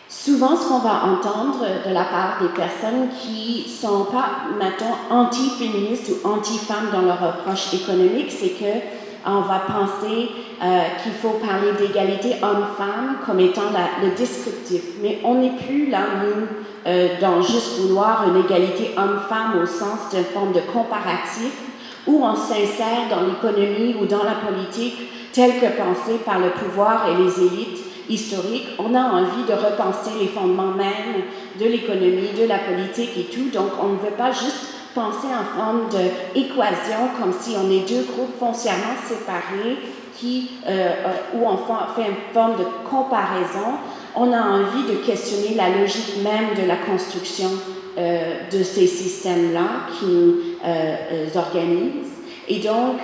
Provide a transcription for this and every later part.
Souvent, ce qu'on va entendre de la part des personnes qui ne sont pas, mettons, anti-féministes ou anti-femmes dans leur approche économique, c'est qu'on va penser qu'il faut parler d'égalité homme-femme comme étant le descriptif. Mais on n'est plus là, nous, dans juste vouloir une égalité homme-femme au sens d'une forme de comparatif où on s'insère dans l'économie ou dans la politique telle que pensée par le pouvoir et les élites historiques. On a envie de repenser les fondements même de l'économie, de la politique et tout. Donc, on ne veut pas juste penser en forme d'équation, comme si on est deux groupes foncièrement séparés où on fait une forme de comparaison. On a envie de questionner la logique même de la construction de ces systèmes-là qui nous organisent. Et donc,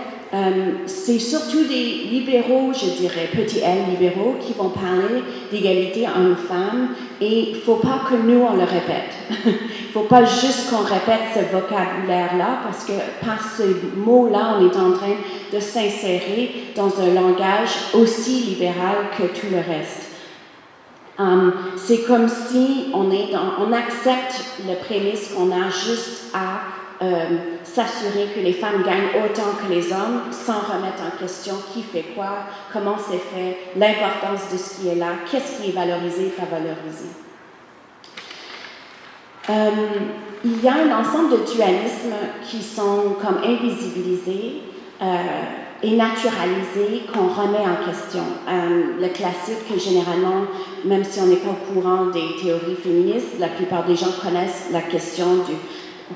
c'est surtout des libéraux, je dirais, petits L libéraux, qui vont parler d'égalité homme-femme, et il ne faut pas que nous, on le répète. Il ne faut pas juste qu'on répète ce vocabulaire-là, parce que par ce mot-là, on est en train de s'insérer dans un langage aussi libéral que tout le reste. C'est comme si on accepte le prémisse qu'on a juste à s'assurer que les femmes gagnent autant que les hommes sans remettre en question qui fait quoi, comment c'est fait, l'importance de ce qui est là, qu'est-ce qui est valorisé, pas valorisé. Il y a un ensemble de dualismes qui sont comme invisibilisés et naturalisés qu'on remet en question. Le classique, généralement, même si on n'est pas au courant des théories féministes, la plupart des gens connaissent la question du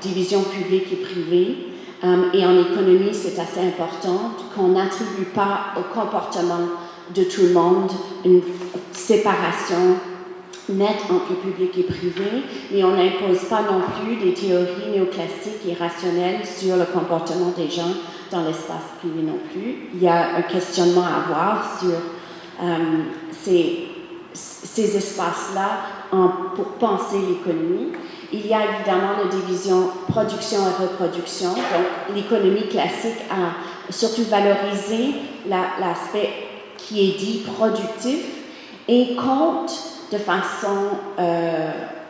division publique et privée. Et en économie, c'est assez important qu'on n'attribue pas au comportement de tout le monde une séparation nette entre le public et privé, mais on n'impose pas non plus des théories néoclassiques et rationnelles sur le comportement des gens dans l'espace privé non plus. Il y a un questionnement à avoir sur ces espaces-là pour penser l'économie. Il y a évidemment la division production et reproduction. Donc, l'économie classique a surtout valorisé l'aspect qui est dit productif et compte de façon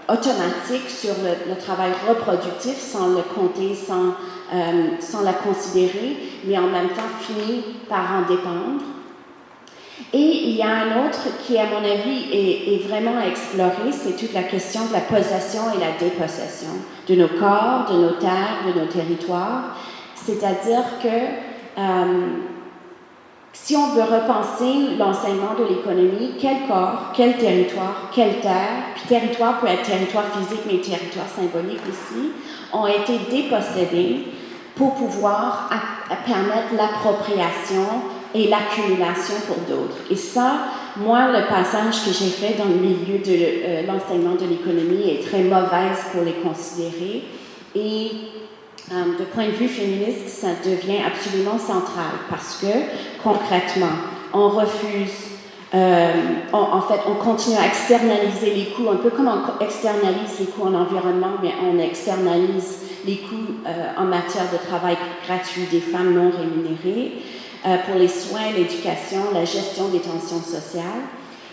automatique sur le travail reproductif sans le compter, sans la considérer, mais en même temps finit par en dépendre. Et il y a un autre qui, à mon avis, est vraiment à explorer, c'est toute la question de la possession et la dépossession de nos corps, de nos terres, de nos territoires. C'est-à-dire que si on veut repenser l'enseignement de l'économie, quel corps, quel territoire, quelle terre, puis territoire peut être territoire physique, mais territoire symbolique aussi, ont été dépossédés pour pouvoir permettre l'appropriation et l'accumulation pour d'autres. Et ça, moi, le passage que j'ai fait dans le milieu de l'enseignement de l'économie est très mauvaise pour les considérer. Et de point de vue féministe, ça devient absolument central parce que, concrètement, on refuse, en fait, on continue à externaliser les coûts, un peu comme on externalise les coûts en environnement, mais on externalise les coûts en matière de travail gratuit des femmes non rémunérées, pour les soins, l'éducation, la gestion des tensions sociales.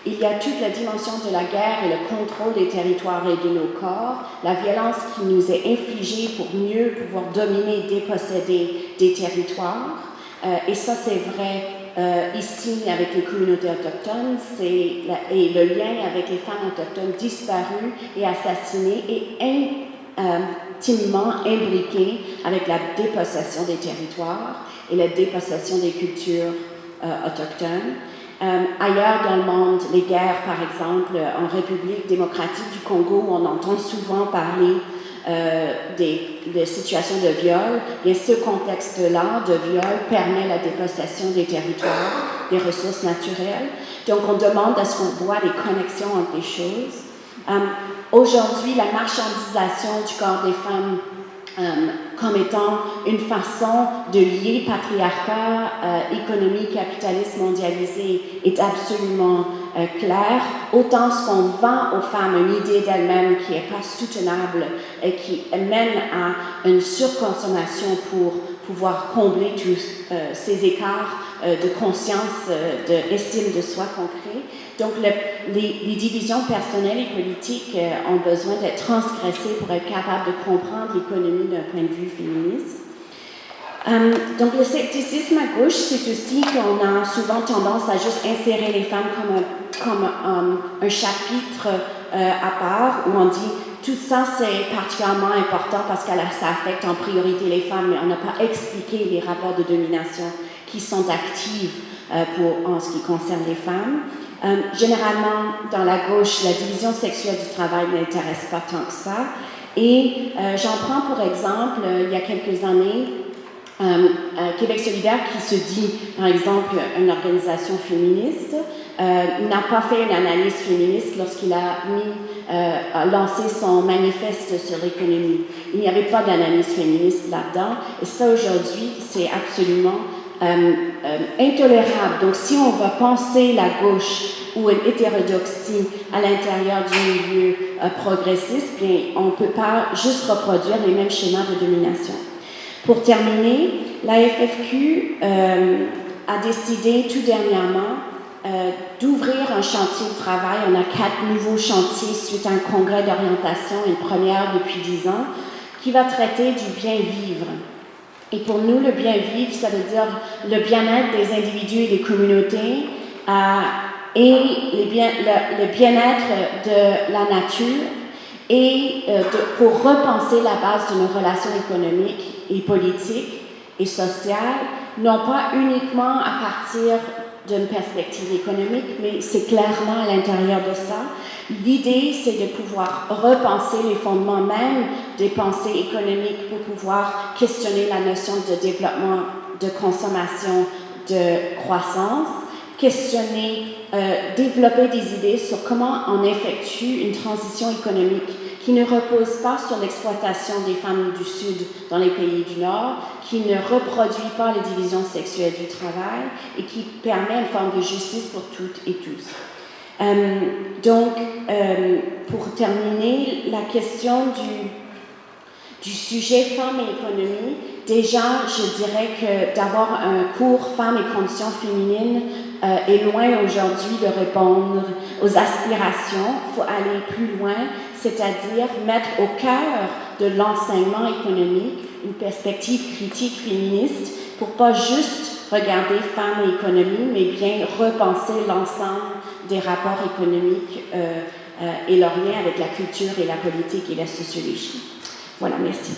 Il y a toute la dimension de la guerre et le contrôle des territoires et de nos corps, la violence qui nous est infligée pour mieux pouvoir dominer et déposséder des territoires. Et ça, c'est vrai ici avec les communautés autochtones, et le lien avec les femmes autochtones disparues et assassinées est intimement imbriqué avec la dépossession des territoires et la dépossession des cultures autochtones. Ailleurs dans le monde, les guerres, par exemple, en République démocratique du Congo, où on entend souvent parler des situations de viol, et ce contexte-là de viol permet la dépossession des territoires, des ressources naturelles. Donc, on demande à ce qu'on voit les connexions entre les choses. Aujourd'hui, la marchandisation du corps des femmes comme étant une façon de lier patriarcat, économie, capitalisme mondialisé est absolument clair. Autant ce qu'on vend aux femmes une idée d'elles-mêmes qui n'est pas soutenable et qui mène à une surconsommation pour pouvoir combler tous ces écarts de conscience, d'estime de soi concret. Donc, les divisions personnelles et politiques ont besoin d'être transgressées pour être capables de comprendre l'économie d'un point de vue féministe. Donc, le scepticisme à gauche, c'est aussi qu'on a souvent tendance à juste insérer les femmes comme un chapitre à part, où on dit tout ça, c'est particulièrement important parce que ça affecte en priorité les femmes, mais on n'a pas expliqué les rapports de domination qui sont actifs en ce qui concerne les femmes. Généralement, dans la gauche, la division sexuelle du travail n'intéresse pas tant que ça. Et j'en prends pour exemple, il y a quelques années, Québec solidaire, qui se dit, par exemple, une organisation féministe, n'a pas fait une analyse féministe lorsqu'il a lancé son manifeste sur l'économie. Il n'y avait pas d'analyse féministe là-dedans, et ça, aujourd'hui, c'est absolument intolérable. Donc, si on va penser la gauche ou une hétérodoxie à l'intérieur du milieu progressiste, bien, on ne peut pas juste reproduire les mêmes schémas de domination. Pour terminer, la FFQ a décidé tout dernièrement d'ouvrir un chantier de travail. On a 4 nouveaux chantiers suite à un congrès d'orientation, une première depuis 10 ans, qui va traiter du bien-vivre. Et pour nous, le bien-vivre, ça veut dire le bien-être des individus et des communautés et le bien-être de la nature et pour repenser la base de nos relations économiques et politiques et sociales, non pas uniquement à partir d'une perspective économique, mais c'est clairement à l'intérieur de ça. L'idée, c'est de pouvoir repenser les fondements même des pensées économiques pour pouvoir questionner la notion de développement, de consommation, de croissance, questionner, développer des idées sur comment on effectue une transition économique qui ne repose pas sur l'exploitation des femmes du Sud dans les pays du Nord, qui ne reproduit pas les divisions sexuelles du travail et qui permet une forme de justice pour toutes et tous. Donc, pour terminer, la question du sujet femmes et économie, déjà, je dirais que d'avoir un cours femmes et conditions féminines est loin aujourd'hui de répondre aux aspirations. Il faut aller plus loin, c'est-à-dire mettre au cœur de l'enseignement économique une perspective critique féministe pour pas juste regarder femmes et économie, mais bien repenser l'ensemble des rapports économiques et leur lien avec la culture et la politique et la sociologie. Voilà, merci.